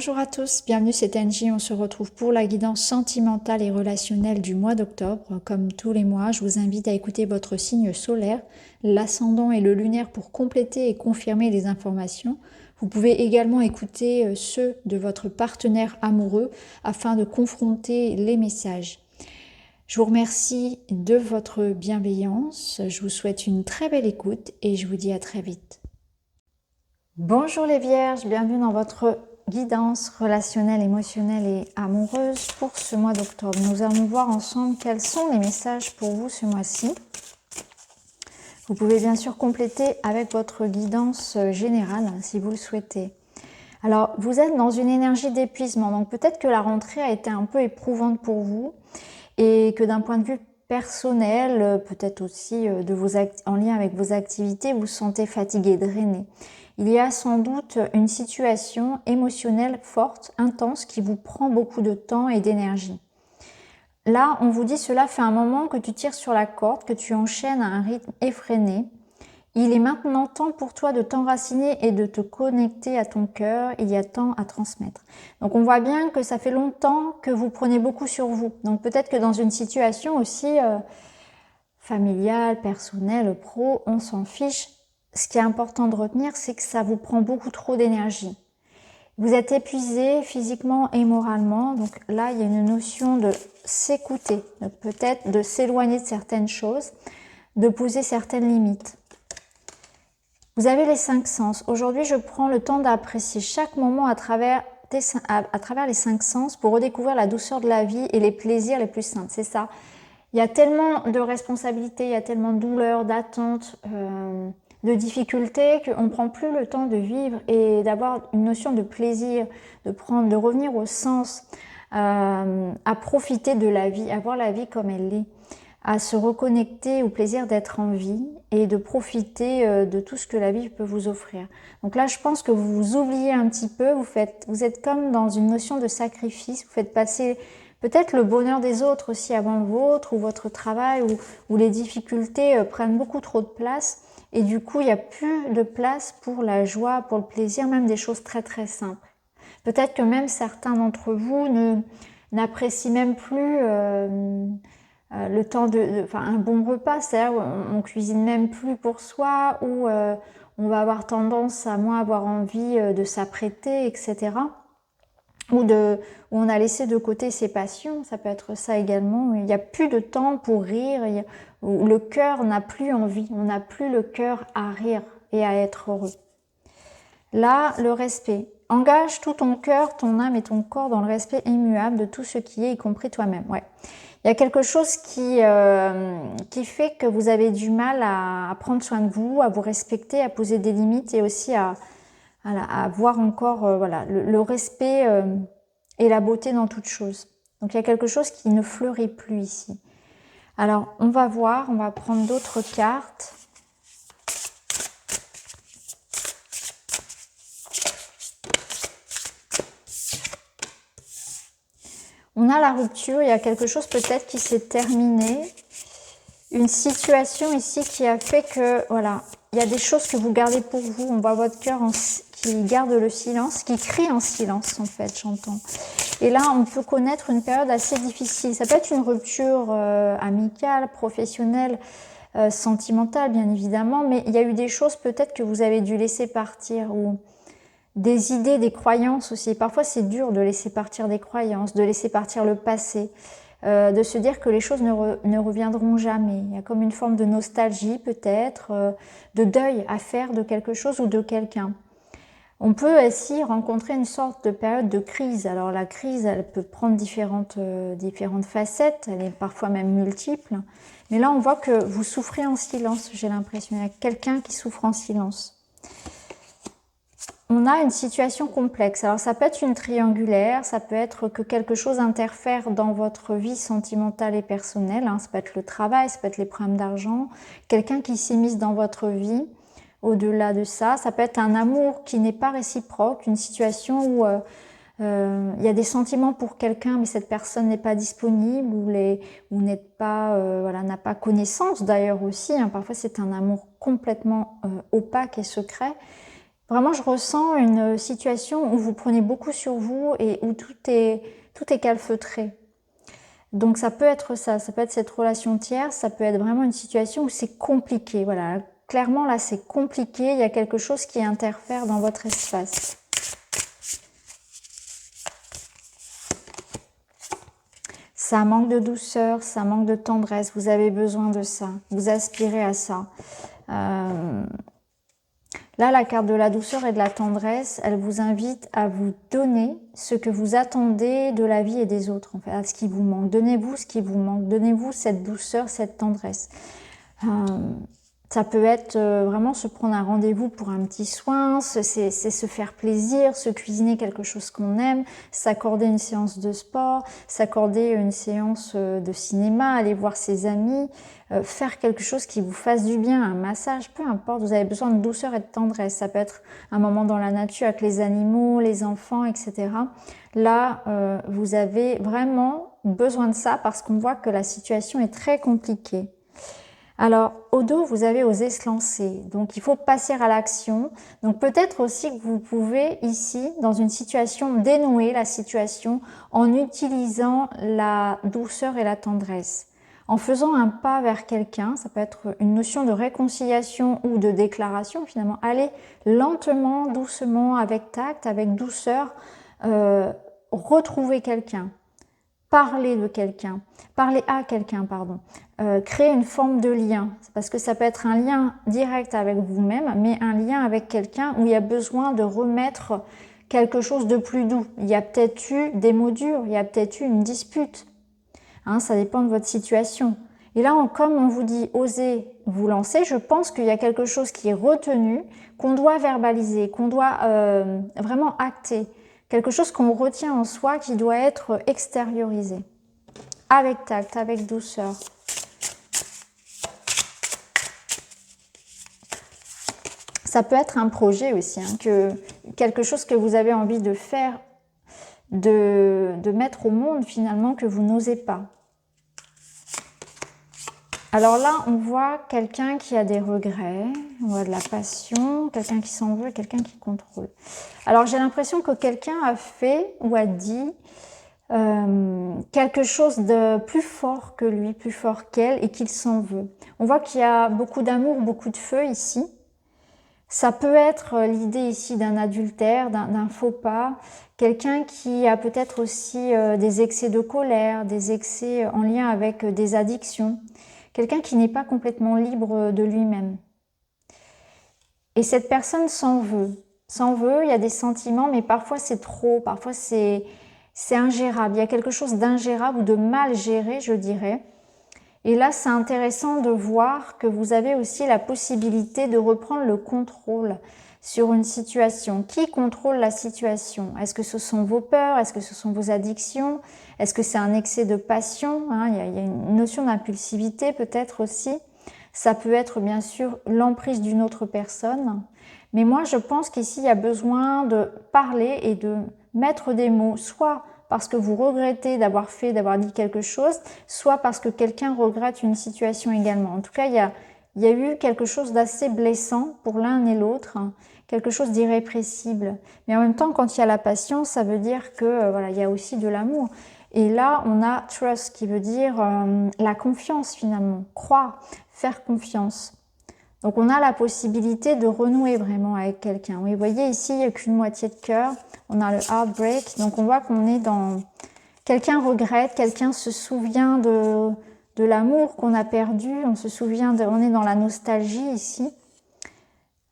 Bonjour à tous, bienvenue, c'est Angie. On se retrouve pour la guidance sentimentale et relationnelle du mois d'octobre. Comme tous les mois, je vous invite à écouter votre signe solaire, l'ascendant et le lunaire pour compléter et confirmer les informations. Vous pouvez également écouter ceux de votre partenaire amoureux afin de confronter les messages. Je vous remercie de votre bienveillance, je vous souhaite une très belle écoute et je vous dis à très vite. Bonjour les Vierges, bienvenue dans votre guidance relationnelle, émotionnelle et amoureuse pour ce mois d'octobre. Nous allons voir ensemble quels sont les messages pour vous ce mois-ci. Vous pouvez bien sûr compléter avec votre guidance générale si vous le souhaitez. Alors, vous êtes dans une énergie d'épuisement, donc peut-être que la rentrée a été un peu éprouvante pour vous et que d'un point de vue personnel, peut-être aussi en lien avec vos activités, vous vous sentez fatigué, drainé. Il y a sans doute une situation émotionnelle forte, intense, qui vous prend beaucoup de temps et d'énergie. Là, on vous dit, cela fait un moment que tu tires sur la corde, que tu enchaînes à un rythme effréné. Il est maintenant temps pour toi de t'enraciner et de te connecter à ton cœur. Il y a tant à transmettre. Donc, on voit bien que ça fait longtemps que vous prenez beaucoup sur vous. Donc, peut-être que dans une situation aussi familiale, personnelle, pro, on s'en fiche. Ce qui est important de retenir, c'est que ça vous prend beaucoup trop d'énergie. Vous êtes épuisé physiquement et moralement. Donc là, il y a une notion de s'écouter, peut-être de s'éloigner de certaines choses, de poser certaines limites. Vous avez les 5 sens. Aujourd'hui, je prends le temps d'apprécier chaque moment à travers les 5 sens pour redécouvrir la douceur de la vie et les plaisirs les plus simples. C'est ça. Il y a tellement de responsabilités, il y a tellement de douleurs, d'attentes, de difficultés qu'on ne prend plus le temps de vivre et d'avoir une notion de plaisir, de revenir au sens, à profiter de la vie, à voir la vie comme elle est, à se reconnecter au plaisir d'être en vie et de profiter de tout ce que la vie peut vous offrir. Donc là, je pense que vous vous oubliez un petit peu, vous êtes comme dans une notion de sacrifice, vous faites passer peut-être le bonheur des autres aussi avant le vôtre, ou votre travail, où les difficultés prennent beaucoup trop de place. Et du coup, il n'y a plus de place pour la joie, pour le plaisir, même des choses très très simples. Peut-être que même certains d'entre vous n'apprécient même plus le temps un bon repas, c'est-à-dire on cuisine même plus pour soi, ou on va avoir tendance à moins avoir envie de s'apprêter, etc. Ou on a laissé de côté ses passions, ça peut être ça également. Il n'y a plus de temps pour rire, où le cœur n'a plus envie, on n'a plus le cœur à rire et à être heureux. Là, le respect. Engage tout ton cœur, ton âme et ton corps dans le respect immuable de tout ce qui est, y compris toi-même. Ouais. Il y a quelque chose qui fait que vous avez du mal à prendre soin de vous, à vous respecter, à poser des limites et aussi à voir encore le respect et la beauté dans toute chose. Donc il y a quelque chose qui ne fleurit plus ici. Alors on va voir, on va prendre d'autres cartes. On a la rupture, il y a quelque chose peut-être qui s'est terminé. Une situation ici qui a fait que, voilà, il y a des choses que vous gardez pour vous. On voit votre cœur qui garde le silence, qui crie en silence en fait, j'entends. Et là, on peut connaître une période assez difficile. Ça peut être une rupture amicale, professionnelle, sentimentale bien évidemment, mais il y a eu des choses peut-être que vous avez dû laisser partir, ou des idées, des croyances aussi. Parfois, c'est dur de laisser partir des croyances, de laisser partir le passé. De se dire que les choses ne reviendront jamais. Il y a comme une forme de nostalgie peut-être, de deuil à faire de quelque chose ou de quelqu'un. On peut aussi rencontrer une sorte de période de crise. Alors la crise, elle peut prendre différentes facettes, elle est parfois même multiple. Mais là, on voit que vous souffrez en silence, j'ai l'impression. Il y a quelqu'un qui souffre en silence. On a une situation complexe. Alors ça peut être une triangulaire, ça peut être que quelque chose interfère dans votre vie sentimentale et personnelle. Ça peut être le travail, ça peut être les problèmes d'argent, quelqu'un qui s'immisce dans votre vie. Au-delà de ça, ça peut être un amour qui n'est pas réciproque, une situation où il y a des sentiments pour quelqu'un, mais cette personne n'est pas disponible, ou n'a pas connaissance d'ailleurs aussi. Parfois c'est un amour complètement opaque et secret. Vraiment, je ressens une situation où vous prenez beaucoup sur vous et où tout est calfeutré. Donc ça peut être ça peut être cette relation tierce, ça peut être vraiment une situation où c'est compliqué. Voilà, clairement là c'est compliqué, il y a quelque chose qui interfère dans votre espace. Ça manque de douceur, ça manque de tendresse, vous avez besoin de ça, vous aspirez à ça. Là, la carte de la douceur et de la tendresse, elle vous invite à vous donner ce que vous attendez de la vie et des autres, en fait, à ce qui vous manque. Donnez-vous ce qui vous manque, donnez-vous cette douceur, cette tendresse. Ça peut être vraiment se prendre un rendez-vous pour un petit soin, c'est se faire plaisir, se cuisiner quelque chose qu'on aime, s'accorder une séance de sport, s'accorder une séance de cinéma, aller voir ses amis, faire quelque chose qui vous fasse du bien, un massage, peu importe, vous avez besoin de douceur et de tendresse. Ça peut être un moment dans la nature avec les animaux, les enfants, etc. Là, vous avez vraiment besoin de ça parce qu'on voit que la situation est très compliquée. Alors, au dos, vous avez osé se lancer. Donc, il faut passer à l'action. Donc, peut-être aussi que vous pouvez ici, dans une situation, dénouer la situation en utilisant la douceur et la tendresse. En faisant un pas vers quelqu'un, ça peut être une notion de réconciliation ou de déclaration finalement. Allez lentement, doucement, avec tact, avec douceur, retrouver quelqu'un. Parler de quelqu'un, parler à quelqu'un, pardon, créer une forme de lien, parce que ça peut être un lien direct avec vous-même, mais un lien avec quelqu'un où il y a besoin de remettre quelque chose de plus doux. Il y a peut-être eu des mots durs, il y a peut-être eu une dispute, ça dépend de votre situation. Et là, comme on vous dit, osez vous lancer, je pense qu'il y a quelque chose qui est retenu, qu'on doit verbaliser, qu'on doit vraiment acter. Quelque chose qu'on retient en soi qui doit être extériorisé. Avec tact, avec douceur. Ça peut être un projet aussi, quelque chose que vous avez envie de faire, de mettre au monde finalement que vous n'osez pas. Alors là, on voit quelqu'un qui a des regrets, on voit de la passion, quelqu'un qui s'en veut, quelqu'un qui contrôle. Alors j'ai l'impression que quelqu'un a fait ou a dit quelque chose de plus fort que lui, plus fort qu'elle, et qu'il s'en veut. On voit qu'il y a beaucoup d'amour, beaucoup de feu ici. Ça peut être l'idée ici d'un adultère, d'un faux pas, quelqu'un qui a peut-être aussi des excès de colère, des excès en lien avec des addictions, quelqu'un qui n'est pas complètement libre de lui-même. Et cette personne s'en veut, il y a des sentiments, mais parfois c'est trop, parfois c'est ingérable, il y a quelque chose d'ingérable ou de mal géré, je dirais. Et là, c'est intéressant de voir que vous avez aussi la possibilité de reprendre le contrôle sur une situation. Qui contrôle la situation? Est-ce que ce sont vos peurs? Est-ce que ce sont vos addictions? Est-ce que c'est un excès de passion? Il y a une notion d'impulsivité peut-être aussi. Ça peut être bien sûr l'emprise d'une autre personne. Mais moi, je pense qu'ici, il y a besoin de parler et de mettre des mots, soit parce que vous regrettez d'avoir dit quelque chose, soit parce que quelqu'un regrette une situation également. En tout cas, il y a eu quelque chose d'assez blessant pour l'un et l'autre, quelque chose d'irrépressible. Mais en même temps, quand il y a la passion, ça veut dire que voilà, il y a aussi de l'amour. Et là, on a trust qui veut dire la confiance finalement, croire, faire confiance. Donc on a la possibilité de renouer vraiment avec quelqu'un. Oui, vous voyez ici, il n'y a qu'une moitié de cœur. On a le heartbreak. Donc on voit qu'on est dans... Quelqu'un regrette, quelqu'un se souvient de l'amour qu'on a perdu. On est dans la nostalgie ici.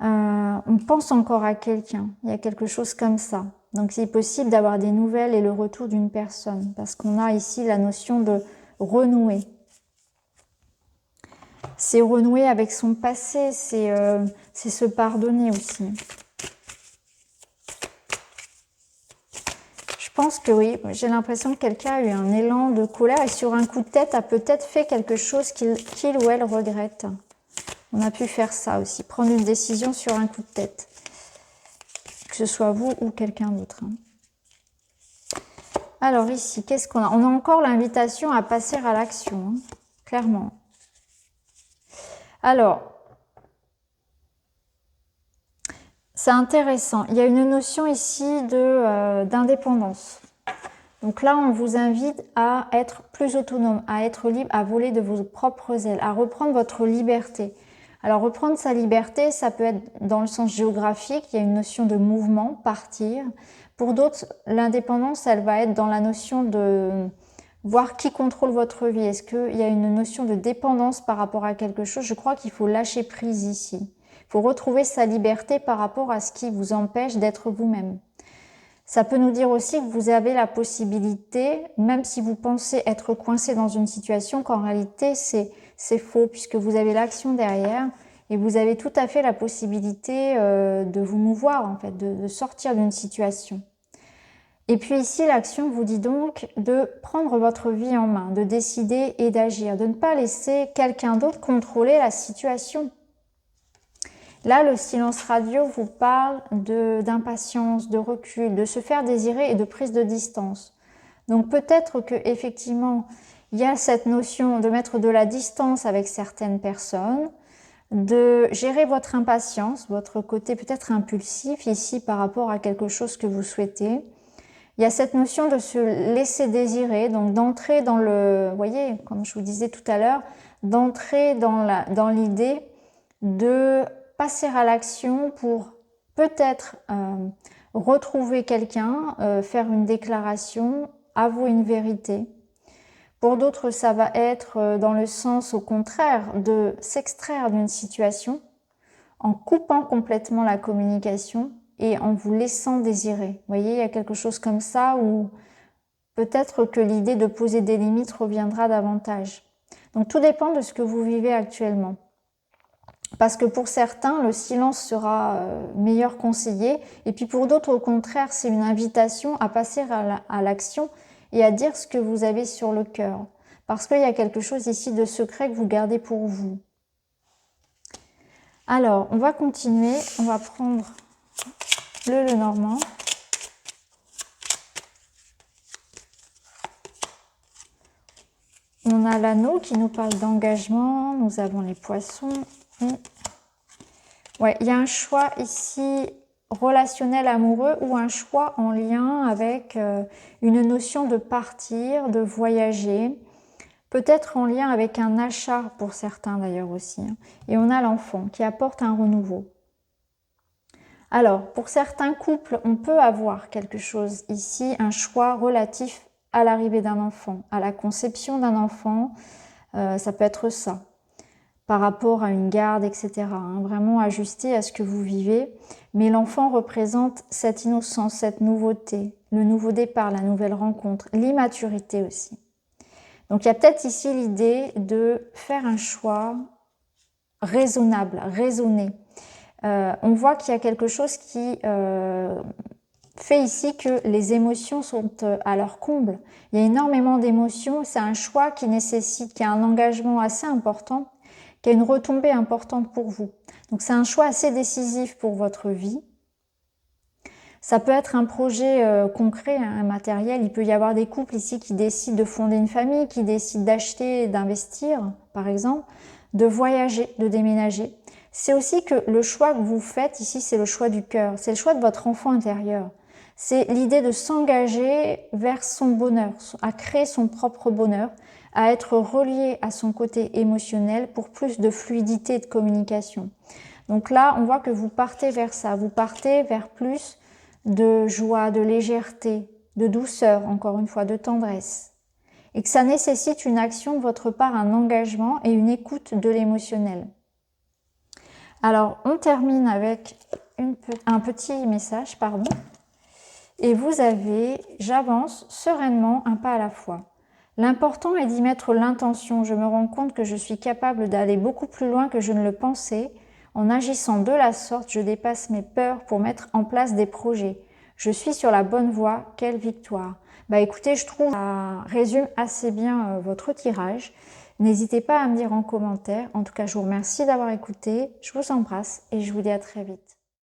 On pense encore à quelqu'un. Il y a quelque chose comme ça. Donc c'est possible d'avoir des nouvelles et le retour d'une personne. Parce qu'on a ici la notion de renouer. C'est renouer avec son passé, c'est se pardonner aussi. Je pense que oui, j'ai l'impression que quelqu'un a eu un élan de colère et sur un coup de tête a peut-être fait quelque chose qu'il ou elle regrette. On a pu faire ça aussi, prendre une décision sur un coup de tête. Que ce soit vous ou quelqu'un d'autre. Alors ici, qu'est-ce qu'on a? On a encore l'invitation à passer à l'action, clairement. Alors, C'est intéressant. Il y a une notion ici d'indépendance. Donc là, on vous invite à être plus autonome, à être libre, à voler de vos propres ailes, à reprendre votre liberté. Alors reprendre sa liberté, ça peut être dans le sens géographique, il y a une notion de mouvement, partir. Pour d'autres, l'indépendance, elle va être dans la notion de voir qui contrôle votre vie. Est-ce qu'il y a une notion de dépendance par rapport à quelque chose? Je crois qu'il faut lâcher prise ici. Il faut retrouver sa liberté par rapport à ce qui vous empêche d'être vous-même. Ça peut nous dire aussi que vous avez la possibilité, même si vous pensez être coincé dans une situation, qu'en réalité c'est faux, puisque vous avez l'action derrière et vous avez tout à fait la possibilité de vous mouvoir, en fait, de sortir d'une situation. Et puis ici, l'action vous dit donc de prendre votre vie en main, de décider et d'agir, de ne pas laisser quelqu'un d'autre contrôler la situation. Là, le silence radio vous parle d'impatience, de recul, de se faire désirer et de prise de distance. Donc peut-être que effectivement, il y a cette notion de mettre de la distance avec certaines personnes, de gérer votre impatience, votre côté peut-être impulsif ici par rapport à quelque chose que vous souhaitez. Il y a cette notion de se laisser désirer, donc d'entrer dans le, vous voyez, comme je vous disais tout à l'heure, d'entrer dans l'idée de passer à l'action pour peut-être retrouver quelqu'un, faire une déclaration, avouer une vérité. Pour d'autres, ça va être dans le sens au contraire de s'extraire d'une situation en coupant complètement la communication et en vous laissant désirer. Vous voyez, il y a quelque chose comme ça où peut-être que l'idée de poser des limites reviendra davantage. Donc tout dépend de ce que vous vivez actuellement. Parce que pour certains, le silence sera meilleur conseiller. Et puis pour d'autres, au contraire, c'est une invitation à passer à l'action et à dire ce que vous avez sur le cœur. Parce qu'il y a quelque chose ici de secret que vous gardez pour vous. Alors, on va continuer. On va prendre le Lenormand. On a l'anneau qui nous parle d'engagement. Nous avons les poissons. Ouais, il y a un choix ici relationnel amoureux ou un choix en lien avec une notion de partir, de voyager, peut-être en lien avec un achat pour certains d'ailleurs aussi. Et on a l'enfant qui apporte un renouveau. Alors, pour certains couples, on peut avoir quelque chose ici, un choix relatif à l'arrivée d'un enfant, à la conception d'un enfant, ça peut être ça, par rapport à une garde, etc. Vraiment ajusté à ce que vous vivez. Mais l'enfant représente cette innocence, cette nouveauté, le nouveau départ, la nouvelle rencontre, l'immaturité aussi. Donc il y a peut-être ici l'idée de faire un choix raisonnable, raisonné. On voit qu'il y a quelque chose qui fait ici que les émotions sont à leur comble. Il y a énormément d'émotions, c'est un choix qui nécessite, qui a un engagement assez important, qui a une retombée importante pour vous. Donc c'est un choix assez décisif pour votre vie. Ça peut être un projet concret, un matériel. Il peut y avoir des couples ici qui décident de fonder une famille, qui décident d'acheter et d'investir, par exemple, de voyager, de déménager. C'est aussi que le choix que vous faites ici, c'est le choix du cœur. C'est le choix de votre enfant intérieur. C'est l'idée de s'engager vers son bonheur, à créer son propre bonheur, à être relié à son côté émotionnel pour plus de fluidité et de communication. Donc là, on voit que vous partez vers ça. Vous partez vers plus de joie, de légèreté, de douceur, encore une fois, de tendresse. Et que ça nécessite une action de votre part, un engagement et une écoute de l'émotionnel. Alors, on termine avec un petit message, pardon. Et vous avez « J'avance sereinement, un pas à la fois. L'important est d'y mettre l'intention. Je me rends compte que je suis capable d'aller beaucoup plus loin que je ne le pensais. En agissant de la sorte, je dépasse mes peurs pour mettre en place des projets. Je suis sur la bonne voie. Quelle victoire !» Bah écoutez, je trouve que ça résume assez bien votre tirage. N'hésitez pas à me dire en commentaire. En tout cas, je vous remercie d'avoir écouté. Je vous embrasse et je vous dis à très vite.